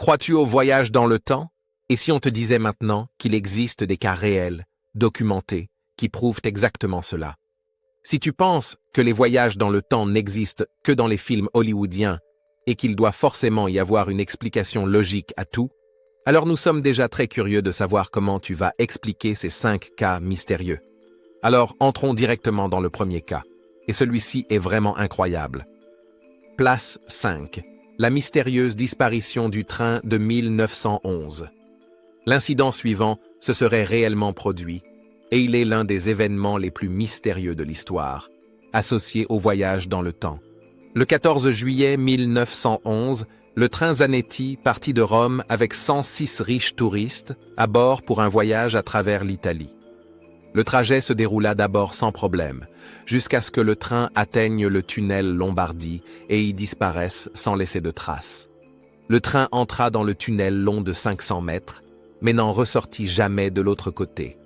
Crois-tu au voyage dans le temps? Et si on te disait maintenant qu'il existe des cas réels, documentés, qui prouvent exactement cela? Si tu penses que les voyages dans le temps n'existent que dans les films hollywoodiens et qu'il doit forcément y avoir une explication logique à tout, alors nous sommes déjà très curieux de savoir comment tu vas expliquer ces 5 cas mystérieux. Alors entrons directement dans le premier cas, et celui-ci est vraiment incroyable. Place 5. La mystérieuse disparition du train de 1911. L'incident suivant se serait réellement produit, et il est l'un des événements les plus mystérieux de l'histoire, associé au voyage dans le temps. Le 14 juillet 1911, le train Zanetti partit de Rome avec 106 riches touristes à bord pour un voyage à travers l'Italie. Le trajet se déroula d'abord sans problème, jusqu'à ce que le train atteigne le tunnel Lombardie et y disparaisse sans laisser de traces. Le train entra dans le tunnel long de 500 mètres, mais n'en ressortit jamais de l'autre côté.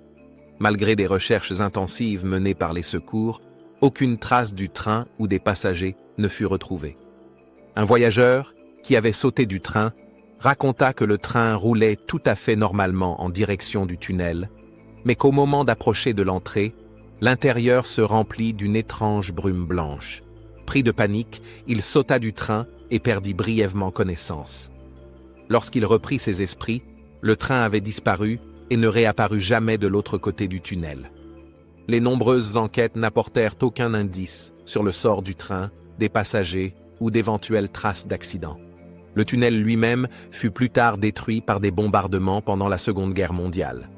Malgré des recherches intensives menées par les secours, aucune trace du train ou des passagers ne fut retrouvée. Un voyageur, qui avait sauté du train, raconta que le train roulait tout à fait normalement en direction du tunnel, mais qu'au moment d'approcher de l'entrée, l'intérieur se remplit d'une étrange brume blanche. Pris de panique, il sauta du train et perdit brièvement connaissance. Lorsqu'il reprit ses esprits, le train avait disparu et ne réapparut jamais de l'autre côté du tunnel. Les nombreuses enquêtes n'apportèrent aucun indice sur le sort du train, des passagers ou d'éventuelles traces d'accident. Le tunnel lui-même fut plus tard détruit par des bombardements pendant la Seconde Guerre mondiale.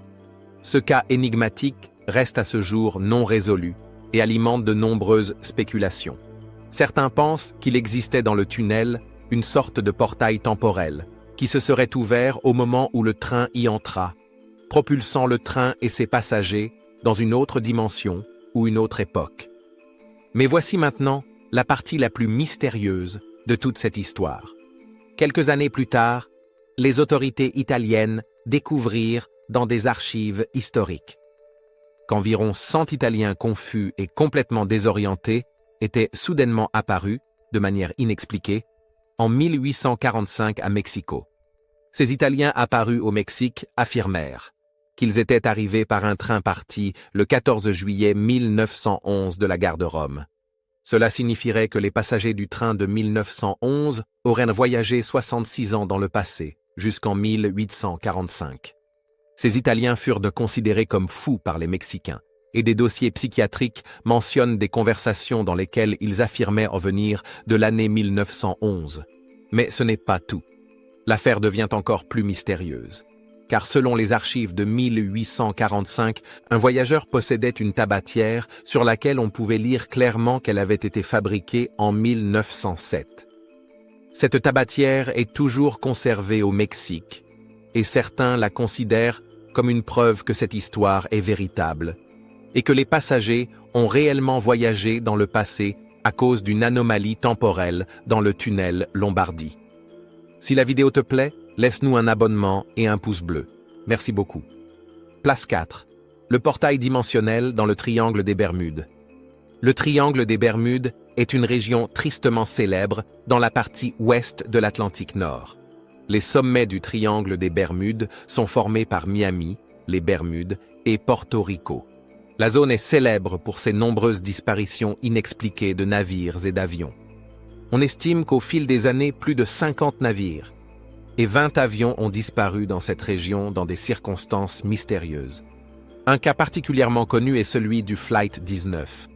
Ce cas énigmatique reste à ce jour non résolu et alimente de nombreuses spéculations. Certains pensent qu'il existait dans le tunnel une sorte de portail temporel qui se serait ouvert au moment où le train y entra, propulsant le train et ses passagers dans une autre dimension ou une autre époque. Mais voici maintenant la partie la plus mystérieuse de toute cette histoire. Quelques années plus tard, les autorités italiennes découvrirent dans des archives historiques qu'environ 100 Italiens confus et complètement désorientés étaient soudainement apparus, de manière inexpliquée, en 1845 à Mexico. Ces Italiens apparus au Mexique affirmèrent qu'ils étaient arrivés par un train parti le 14 juillet 1911 de la gare de Rome. Cela signifierait que les passagers du train de 1911 auraient voyagé 66 ans dans le passé, jusqu'en 1845. Ces Italiens furent considérés comme fous par les Mexicains, et des dossiers psychiatriques mentionnent des conversations dans lesquelles ils affirmaient en venir de l'année 1911. Mais ce n'est pas tout. L'affaire devient encore plus mystérieuse, car selon les archives de 1845, un voyageur possédait une tabatière sur laquelle on pouvait lire clairement qu'elle avait été fabriquée en 1907. Cette tabatière est toujours conservée au Mexique, et certains la considèrent comme une preuve que cette histoire est véritable, et que les passagers ont réellement voyagé dans le passé à cause d'une anomalie temporelle dans le tunnel Lombardie. Si la vidéo te plaît, laisse-nous un abonnement et un pouce bleu. Merci beaucoup. Place 4. Le portail dimensionnel dans le triangle des Bermudes. Le triangle des Bermudes est une région tristement célèbre dans la partie ouest de l'Atlantique Nord. Les sommets du triangle des Bermudes sont formés par Miami, les Bermudes et Porto Rico. La zone est célèbre pour ses nombreuses disparitions inexpliquées de navires et d'avions. On estime qu'au fil des années, plus de 50 navires et 20 avions ont disparu dans cette région dans des circonstances mystérieuses. Un cas particulièrement connu est celui du Flight 19.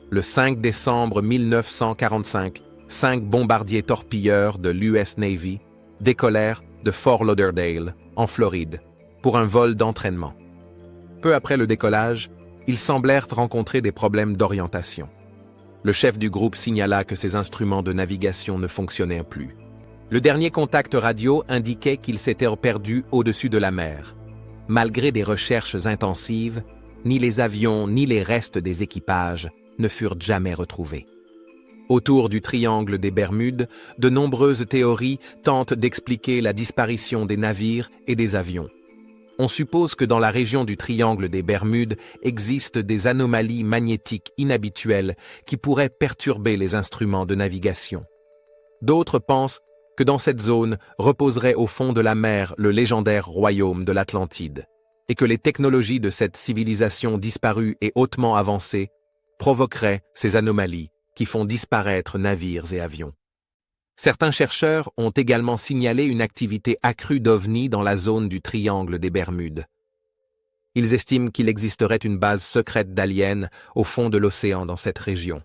Le 5 décembre 1945, 5 bombardiers torpilleurs de l'US Navy décollèrent de Fort Lauderdale, en Floride, pour un vol d'entraînement. Peu après le décollage, ils semblèrent rencontrer des problèmes d'orientation. Le chef du groupe signala que ses instruments de navigation ne fonctionnaient plus. Le dernier contact radio indiquait qu'ils s'étaient perdus au-dessus de la mer. Malgré des recherches intensives, ni les avions ni les restes des équipages ne furent jamais retrouvés. Autour du triangle des Bermudes, de nombreuses théories tentent d'expliquer la disparition des navires et des avions. On suppose que dans la région du triangle des Bermudes existent des anomalies magnétiques inhabituelles qui pourraient perturber les instruments de navigation. D'autres pensent que dans cette zone reposerait au fond de la mer le légendaire royaume de l'Atlantide, et que les technologies de cette civilisation disparue et hautement avancée provoqueraient ces anomalies qui font disparaître navires et avions. Certains chercheurs ont également signalé une activité accrue d'OVNI dans la zone du triangle des Bermudes. Ils estiment qu'il existerait une base secrète d'aliens au fond de l'océan dans cette région.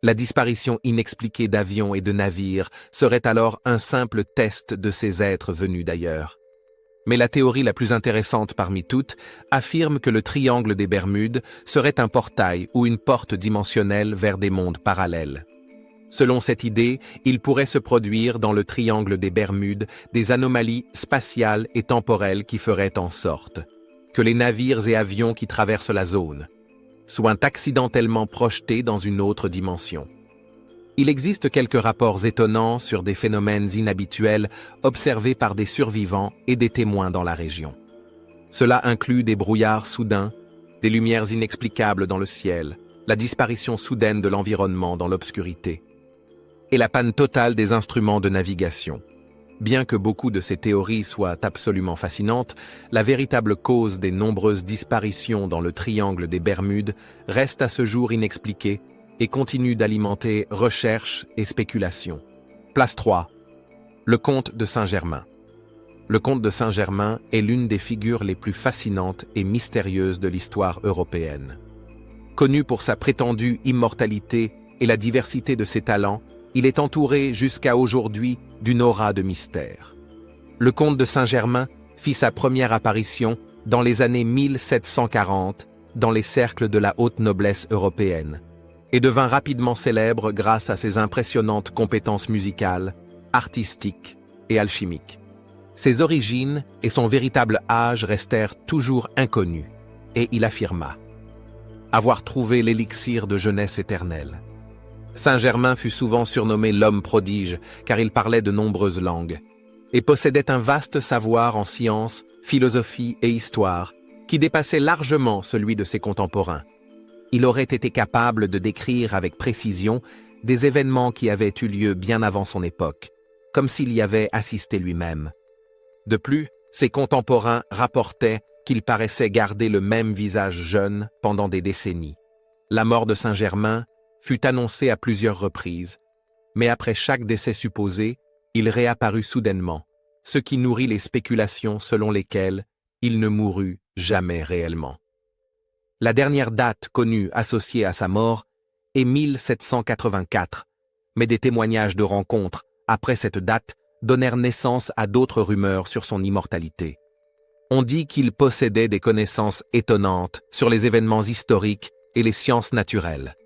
La disparition inexpliquée d'avions et de navires serait alors un simple test de ces êtres venus d'ailleurs. Mais la théorie la plus intéressante parmi toutes affirme que le triangle des Bermudes serait un portail ou une porte dimensionnelle vers des mondes parallèles. Selon cette idée, il pourrait se produire dans le triangle des Bermudes des anomalies spatiales et temporelles qui feraient en sorte que les navires et avions qui traversent la zone soient accidentellement projetés dans une autre dimension. Il existe quelques rapports étonnants sur des phénomènes inhabituels observés par des survivants et des témoins dans la région. Cela inclut des brouillards soudains, des lumières inexplicables dans le ciel, la disparition soudaine de l'environnement dans l'obscurité, et la panne totale des instruments de navigation. Bien que beaucoup de ces théories soient absolument fascinantes, la véritable cause des nombreuses disparitions dans le triangle des Bermudes reste à ce jour inexpliquée et continue d'alimenter recherches et spéculations. Place 3. Le comte de Saint-Germain. Le comte de Saint-Germain est l'une des figures les plus fascinantes et mystérieuses de l'histoire européenne. Connu pour sa prétendue immortalité et la diversité de ses talents, il est entouré jusqu'à aujourd'hui d'une aura de mystère. Le comte de Saint-Germain fit sa première apparition dans les années 1740 dans les cercles de la haute noblesse européenne et devint rapidement célèbre grâce à ses impressionnantes compétences musicales, artistiques et alchimiques. Ses origines et son véritable âge restèrent toujours inconnus et il affirma avoir trouvé l'élixir de jeunesse éternelle. Saint-Germain fut souvent surnommé l'homme prodige car il parlait de nombreuses langues et possédait un vaste savoir en sciences, philosophie et histoire qui dépassait largement celui de ses contemporains. Il aurait été capable de décrire avec précision des événements qui avaient eu lieu bien avant son époque, comme s'il y avait assisté lui-même. De plus, ses contemporains rapportaient qu'il paraissait garder le même visage jeune pendant des décennies. La mort de Saint-Germain fut annoncée à plusieurs reprises, mais après chaque décès supposé, il réapparut soudainement, ce qui nourrit les spéculations selon lesquelles il ne mourut jamais réellement. La dernière date connue associée à sa mort est 1784, mais des témoignages de rencontres après cette date donnèrent naissance à d'autres rumeurs sur son immortalité. On dit qu'il possédait des connaissances étonnantes sur les événements historiques et les sciences naturelles,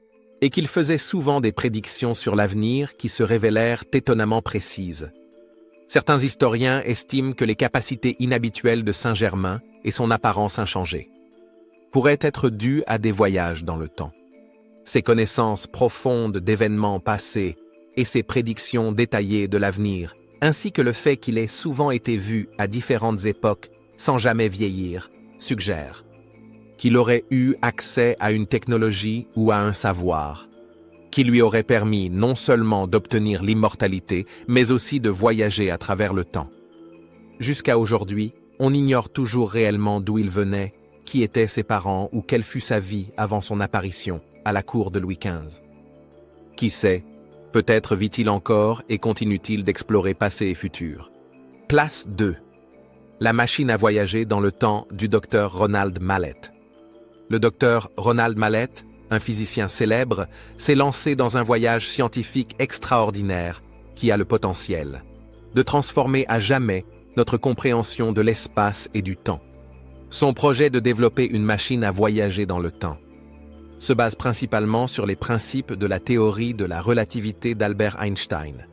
et qu'il faisait souvent des prédictions sur l'avenir qui se révélèrent étonnamment précises. Certains historiens estiment que les capacités inhabituelles de Saint-Germain et son apparence inchangée pourraient être dues à des voyages dans le temps. Ses connaissances profondes d'événements passés et ses prédictions détaillées de l'avenir, ainsi que le fait qu'il ait souvent été vu à différentes époques sans jamais vieillir, suggèrent qu'il aurait eu accès à une technologie ou à un savoir qui lui aurait permis non seulement d'obtenir l'immortalité, mais aussi de voyager à travers le temps. Jusqu'à aujourd'hui, on ignore toujours réellement d'où il venait, qui étaient ses parents ou quelle fut sa vie avant son apparition à la cour de Louis XV. Qui sait, peut-être vit-il encore et continue-t-il d'explorer passé et futur. Place 2. La machine à voyager dans le temps du docteur Ronald Mallet. Le docteur Ronald Mallet, un physicien célèbre, s'est lancé dans un voyage scientifique extraordinaire qui a le potentiel de transformer à jamais notre compréhension de l'espace et du temps. Son projet de développer une machine à voyager dans le temps se base principalement sur les principes de la théorie de la relativité d'Albert Einstein.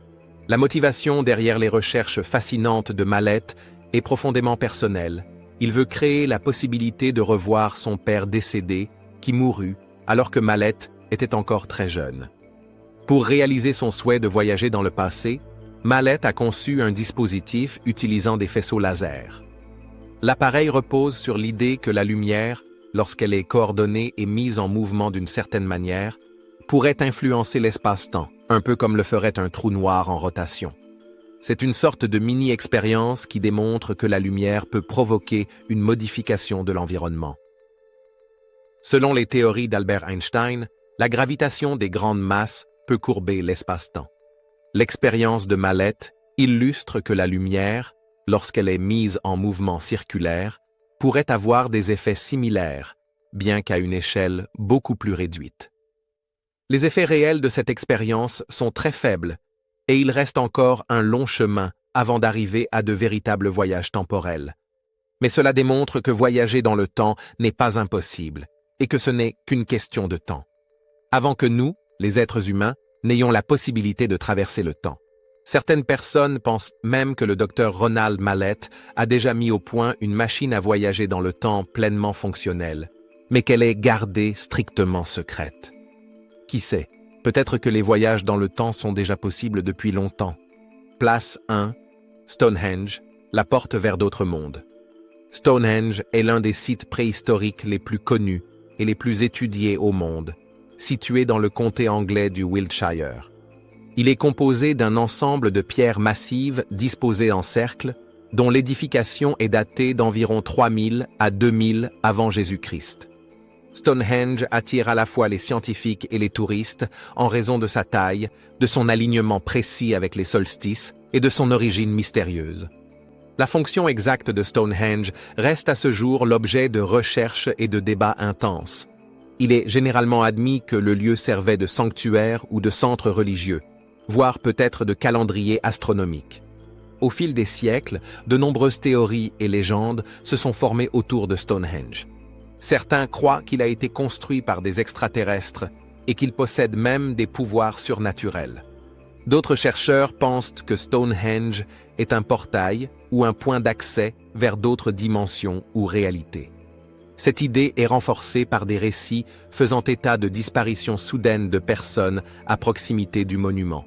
La motivation derrière les recherches fascinantes de Mallet est profondément personnelle. Il veut créer la possibilité de revoir son père décédé, qui mourut alors que Mallet était encore très jeune. Pour réaliser son souhait de voyager dans le passé, Mallet a conçu un dispositif utilisant des faisceaux laser. L'appareil repose sur l'idée que la lumière, lorsqu'elle est coordonnée et mise en mouvement d'une certaine manière, pourrait influencer l'espace-temps, un peu comme le ferait un trou noir en rotation. C'est une sorte de mini-expérience qui démontre que la lumière peut provoquer une modification de l'environnement. Selon les théories d'Albert Einstein, la gravitation des grandes masses peut courber l'espace-temps. L'expérience de Mallet illustre que la lumière, lorsqu'elle est mise en mouvement circulaire, pourrait avoir des effets similaires, bien qu'à une échelle beaucoup plus réduite. Les effets réels de cette expérience sont très faibles, et il reste encore un long chemin avant d'arriver à de véritables voyages temporels. Mais cela démontre que voyager dans le temps n'est pas impossible, et que ce n'est qu'une question de temps. Avant que nous, les êtres humains, n'ayons la possibilité de traverser le temps. Certaines personnes pensent même que le docteur Ronald Mallet a déjà mis au point une machine à voyager dans le temps pleinement fonctionnelle, mais qu'elle est gardée strictement secrète. Qui sait, peut-être que les voyages dans le temps sont déjà possibles depuis longtemps. Place 1, Stonehenge, la porte vers d'autres mondes. Stonehenge est l'un des sites préhistoriques les plus connus et les plus étudiés au monde, situé dans le comté anglais du Wiltshire. Il est composé d'un ensemble de pierres massives disposées en cercle, dont l'édification est datée d'environ 3000 à 2000 avant Jésus-Christ. Stonehenge attire à la fois les scientifiques et les touristes en raison de sa taille, de son alignement précis avec les solstices et de son origine mystérieuse. La fonction exacte de Stonehenge reste à ce jour l'objet de recherches et de débats intenses. Il est généralement admis que le lieu servait de sanctuaire ou de centre religieux, voire peut-être de calendrier astronomique. Au fil des siècles, de nombreuses théories et légendes se sont formées autour de Stonehenge. Certains croient qu'il a été construit par des extraterrestres et qu'il possède même des pouvoirs surnaturels. D'autres chercheurs pensent que Stonehenge est un portail ou un point d'accès vers d'autres dimensions ou réalités. Cette idée est renforcée par des récits faisant état de disparitions soudaines de personnes à proximité du monument.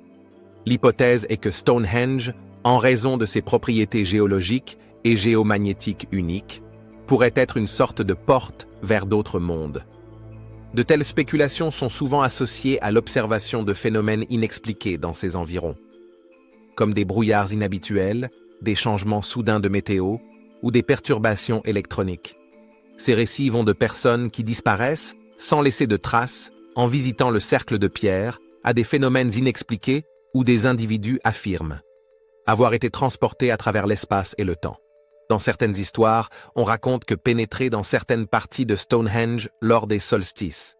L'hypothèse est que Stonehenge, en raison de ses propriétés géologiques et géomagnétiques uniques, pourrait être une sorte de porte vers d'autres mondes. De telles spéculations sont souvent associées à l'observation de phénomènes inexpliqués dans ces environs, comme des brouillards inhabituels, des changements soudains de météo ou des perturbations électroniques. Ces récits vont de personnes qui disparaissent, sans laisser de traces, en visitant le cercle de pierre, à des phénomènes inexpliqués où des individus affirment avoir été transportés à travers l'espace et le temps. Dans certaines histoires, on raconte que pénétrer dans certaines parties de Stonehenge lors des solstices,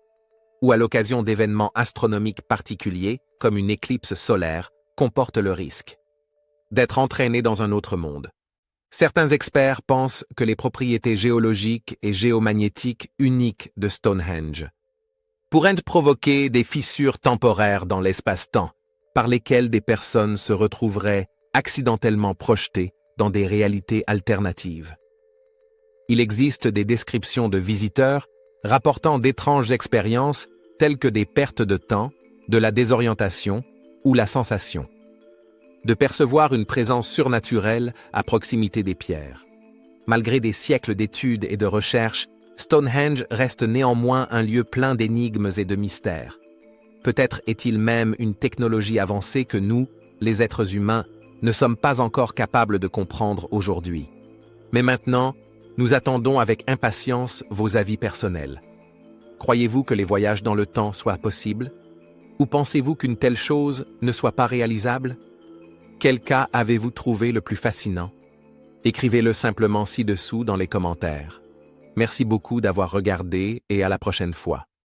ou à l'occasion d'événements astronomiques particuliers, comme une éclipse solaire, comporte le risque d'être entraîné dans un autre monde. Certains experts pensent que les propriétés géologiques et géomagnétiques uniques de Stonehenge pourraient provoquer des fissures temporaires dans l'espace-temps, par lesquelles des personnes se retrouveraient accidentellement projetées dans des réalités alternatives. Il existe des descriptions de visiteurs rapportant d'étranges expériences telles que des pertes de temps, de la désorientation ou la sensation de percevoir une présence surnaturelle à proximité des pierres. Malgré des siècles d'études et de recherches, Stonehenge reste néanmoins un lieu plein d'énigmes et de mystères. Peut-être est-il même une technologie avancée que nous, les êtres humains, ne sommes pas encore capables de comprendre aujourd'hui. Mais maintenant, nous attendons avec impatience vos avis personnels. Croyez-vous que les voyages dans le temps soient possibles? Ou pensez-vous qu'une telle chose ne soit pas réalisable? Quel cas avez-vous trouvé le plus fascinant? Écrivez-le simplement ci-dessous dans les commentaires. Merci beaucoup d'avoir regardé et à la prochaine fois.